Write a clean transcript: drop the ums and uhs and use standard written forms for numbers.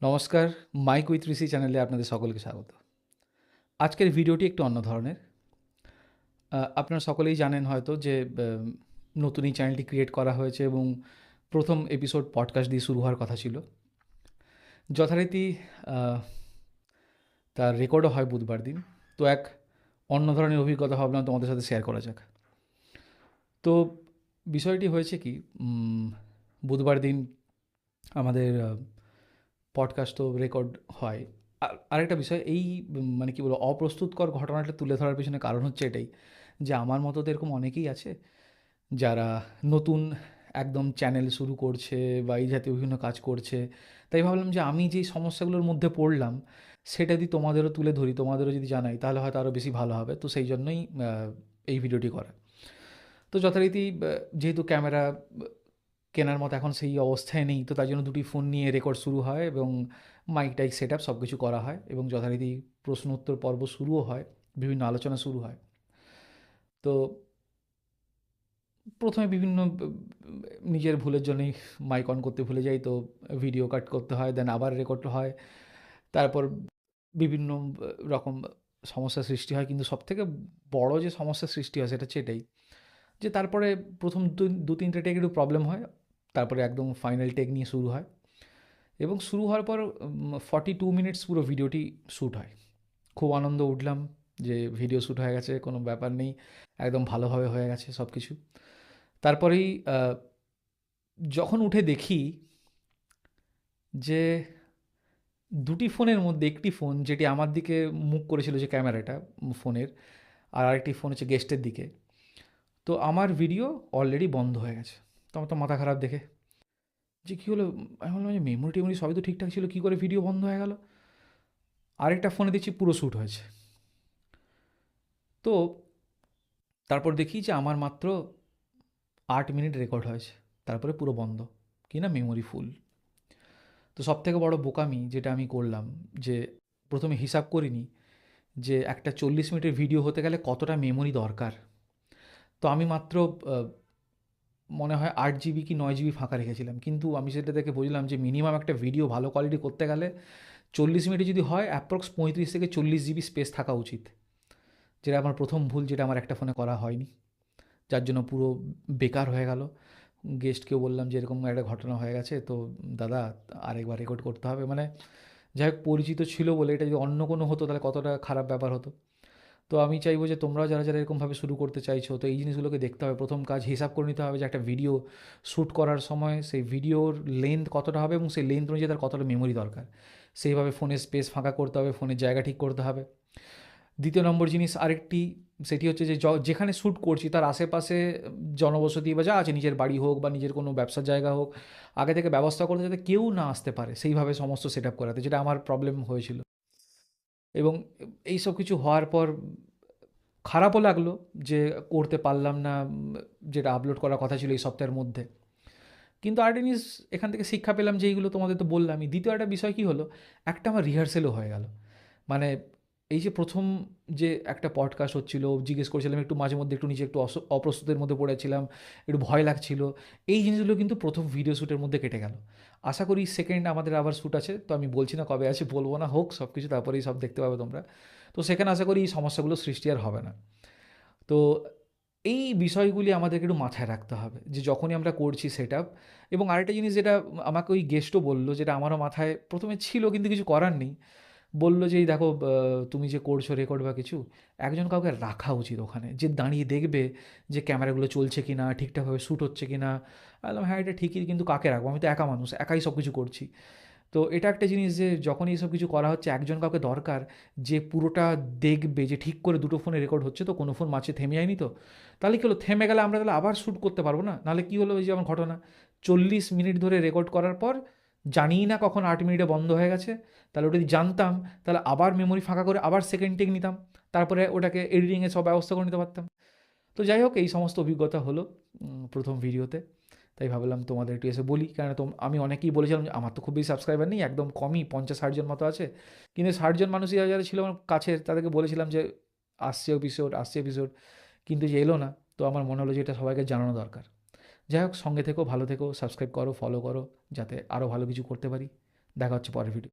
নমস্কার, mic with ঋষি চ্যানেলে আপনাদের সকলকে স্বাগত। আজকের ভিডিওটি একটু অন্য ধরনের। আপনারা সকলেই জানেন হয়তো যে নতুন এই চ্যানেলটি ক্রিয়েট করা হয়েছে এবং প্রথম এপিসোড পডকাস্ট দিয়ে শুরু হওয়ার কথা ছিল। যথারীতি আ তার রেকর্ডও হয় বুধবার দিন। তো এক অন্য ধরনের অভিজ্ঞতা ভাবলাম তোমাদের সাথে শেয়ার করা যাক। তো বিষয়টি হয়েছে কি, বুধবার দিন আমাদের পডকাস্ট তো রেকর্ড হয়। আরেকটা বিষয় এই মানে কী বলবো, অপ্রস্তুতকর ঘটনাটা তুলে ধরার পেছনে কারণ হচ্ছে এটাই যে আমার মতো তো এরকম অনেকেই আছে যারা নতুন একদম চ্যানেল শুরু করছে বা এই জাতীয় বিভিন্ন কাজ করছে। তাই ভাবলাম যে আমি যেই সমস্যাগুলোর মধ্যে পড়লাম সেটা যদি তোমাদেরও তুলে ধরি, তোমাদেরও যদি জানাই, তাহলে হয়তো আরও বেশি ভালো হবে। তো সেই জন্যই এই ভিডিওটি করা। তো যথারীতি যেহেতু ক্যামেরা কেনার মতো এখন সেই অবস্থায় নেই, তো তাই জন্য দুটি ফোন নিয়ে রেকর্ড শুরু হয় এবং মাইক টাইক সেট আপ সব কিছু করা হয় এবং যথারীতি প্রশ্ন উত্তর পর্ব শুরুও হয়, বিভিন্ন আলোচনা শুরু হয়। তো প্রথমে বিভিন্ন নিজের ভুলের জন্যই মাইক অন করতে ভুলে যাই, তো ভিডিও কাট করতে হয়, দেন আবার রেকর্ড হয়। তারপর বিভিন্ন রকম সমস্যার সৃষ্টি হয়, কিন্তু সবথেকে বড় যে সমস্যার সৃষ্টি হয় সেটা হচ্ছে এটাই যে তারপরে প্রথম দু তিনটে টেক একটু প্রবলেম হয়, তারপরে একদম ফাইনাল টেক নিয়ে শুরু হয় এবং শুরু হওয়ার পর 42 মিনিটস পুরো ভিডিওটি শ্যুট হয়। খুব আনন্দ উঠলাম যে ভিডিও শ্যুট হয়ে গেছে, কোনো ব্যাপার নেই, একদম ভালোভাবে হয়ে গেছে সব কিছু। তারপরেই যখন উঠে দেখি যে দুটি ফোনের মধ্যে একটি ফোন যেটি আমার দিকে মুখ করেছিল, যে ক্যামেরাটা ফোনের, আর আরেকটি ফোন হচ্ছে গেস্টের দিকে। তো আমার ভিডিও অলরেডি বন্ধ হয়ে গেছে। তো আমার তো মাথা খারাপ দেখে যে কী হলো। আমি বললাম যে মেমোরি টেমোরি সবই তো ঠিকঠাক ছিল, কী করে ভিডিও বন্ধ হয়ে গেল। আরেকটা ফোনে দেখছি পুরো শ্যুট হয়েছে। তো তারপর দেখি যে আমার মাত্র 8 মিনিট রেকর্ড হয়েছে, তারপরে পুরো বন্ধ, কি না মেমোরি ফুল। তো সবথেকে বড় বোকামি যেটা আমি করলাম, যে প্রথমে হিসাব করিনি যে একটা 40 মিনিটের ভিডিও হতে গেলে কতটা মেমোরি দরকার। তো আমি মাত্র মনে হয় 8 জিবি কি 9 জিবি ফাঁকা রেখেছিলাম, কিন্তু আমি সেটা দেখে বুঝলাম যে মিনিমাম একটা ভিডিও ভালো কোয়ালিটি করতে গেলে 40 মিনিটে যদি হয় অ্যাপ্রক্স 35 থেকে 40 জিবি স্পেস থাকা উচিত। যেটা আমার প্রথম ভুল, যেটা আমার একটা ফোনে করা হয়নি, যার জন্য পুরো বেকার হয়ে গেল। গেস্টকেও বললাম যে এরকম একটা ঘটনা হয়ে গেছে, তো দাদা আরেকবার রেকর্ড করতে হবে। মানে যাই হোক, পরিচিত ছিল বলে, এটা যদি অন্য কোনো হতো তাহলে কতটা খারাপ ব্যাপার হতো। তো আমি চাইবো যে তোমরাও যারা যারা এরকমভাবে শুরু করতে চাইছো, তো এই জিনিসগুলোকে দেখতে হবে। প্রথম কাজ হিসাব করে নিতে হবে যে একটা ভিডিও শ্যুট করার সময় সেই ভিডিওর লেন্থ কতটা হবে এবং সেই লেন্থ অনুযায়ী তার কতটা মেমোরি দরকার। সেইভাবে ফোনের স্পেস ফাঁকা করতে হবে, ফোনের জায়গা ঠিক করতে হবে। দ্বিতীয় নম্বর জিনিস আরেকটি, সেটি হচ্ছে যে যেখানে শ্যুট করছি তার আশেপাশে জনবসতি বা যা আছে, নিজের বাড়ি হোক বা নিজের কোনো ব্যবসার জায়গা হোক, আগে থেকে ব্যবস্থা করতে যাতে কেউ না আসতে পারে, সেইভাবে সমস্ত সেট আপ করাতে, যেটা আমার প্রবলেম হয়েছিল। এবং এই সব কিছু হওয়ার পর খারাপও লাগলো যে করতে পারলাম না যেটা আপলোড করার কথা ছিল এই সপ্তাহের মধ্যে। কিন্তু আরেকটা জিনিস এখান থেকে শিক্ষা পেলাম, যে এইগুলো তোমাদের তো বললামই। দ্বিতীয় একটা বিষয় কী হলো, একটা আমার রিহার্সেলও হয়ে গেল। মানে এই যে প্রথম যে একটা পডকাস্ট হচ্ছিল, জিজ্ঞেস করছিলাম একটু, মাঝে মধ্যে একটু নিজে একটু অপ্রস্তুতের মধ্যে পড়েছিলাম, একটু ভয় লাগছিল, এই জিনিসগুলো কিন্তু প্রথম ভিডিও শ্যুটের মধ্যে কেটে গেল। আশা করি সেকেন্ড আমাদের আবার শ্যুট আছে, তো আমি বলছি না কবে আছে, বলবো না, হোক সব কিছু, তারপরেই সব দেখতে পাবে তোমরা। তো সেখানে আশা করি এই সমস্যাগুলো সৃষ্টি আর হবে না। তো এই বিষয়গুলি আমাদেরকে একটু মাথায় রাখতে হবে যে যখনই আমরা করছি সেট আপ। এবং আরেকটা জিনিস যেটা আমাকে ওই গেস্টও বললো, যেটা আমারও মাথায় প্রথমে ছিল কিন্তু কিছু করার নেই, বললো যে এই দেখো, তুমি যে করছো রেকর্ড বা কিছু, একজন কাউকে রাখা উচিত ওখানে, যে দাঁড়িয়ে দেখবে যে ক্যামেরাগুলো চলছে কি না, ঠিকঠাকভাবে শ্যুট হচ্ছে কি না। আমি বললাম হ্যাঁ এটা ঠিকই, কিন্তু কাকে রাখবো, আমি তো একা মানুষ, একাই সব কিছু করছি। তো এটা একটা জিনিস যে যখন এইসব কিছু করা হচ্ছে, একজন কাউকে দরকার যে পুরোটা দেখবে যে ঠিক করে দুটো ফোনে রেকর্ড হচ্ছে, তো কোনো ফোন মাঝে থেমে যায়নি তো। তাহলে কী হলো, থেমে গেলে আমরা তাহলে আবার শ্যুট করতে পারবো না। নাহলে কী হলো, ওই যে আমার ঘটনা, 40 মিনিট ধরে রেকর্ড করার পর জানিই না কখন 8 মিনিটে বন্ধ হয়ে গেছে। তাহলে ওটা যদি জানতাম, তাহলে আবার মেমোরি ফাঁকা করে আবার সেকেন্ড টেক নিতাম, তারপরে ওটাকে এডিটিংয়ে সব ব্যবস্থা করে নিতে পারতাম। তো যাই হোক, এই সমস্ত অভিজ্ঞতা হলো প্রথম ভিডিওতে। তাই ভাবলাম তোমাদের একটু এসে বলি, কারণ আমি অনেকেই বলেছিলাম যে আমার তো খুব বেশি সাবস্ক্রাইবার নেই, একদম কমই, 50-60 জন মতো আছে। কিন্তু 60 জন মানুষই যারা যারা ছিল আমার কাছের, তাদেরকে বলেছিলাম যে আসছে এপিসোড, আসছে এপিসোড, কিন্তু যে এলো না। তো আমার মনে হলো যে এটা সবাইকে জানানো দরকার। যাই হোক, সঙ্গে থেকো, ভালো থেকো, সাবস্ক্রাইব করো, ফলো করো, যাতে আরও ভালো কিছু করতে পারি। দেখা হচ্ছে পরের ভিডিও।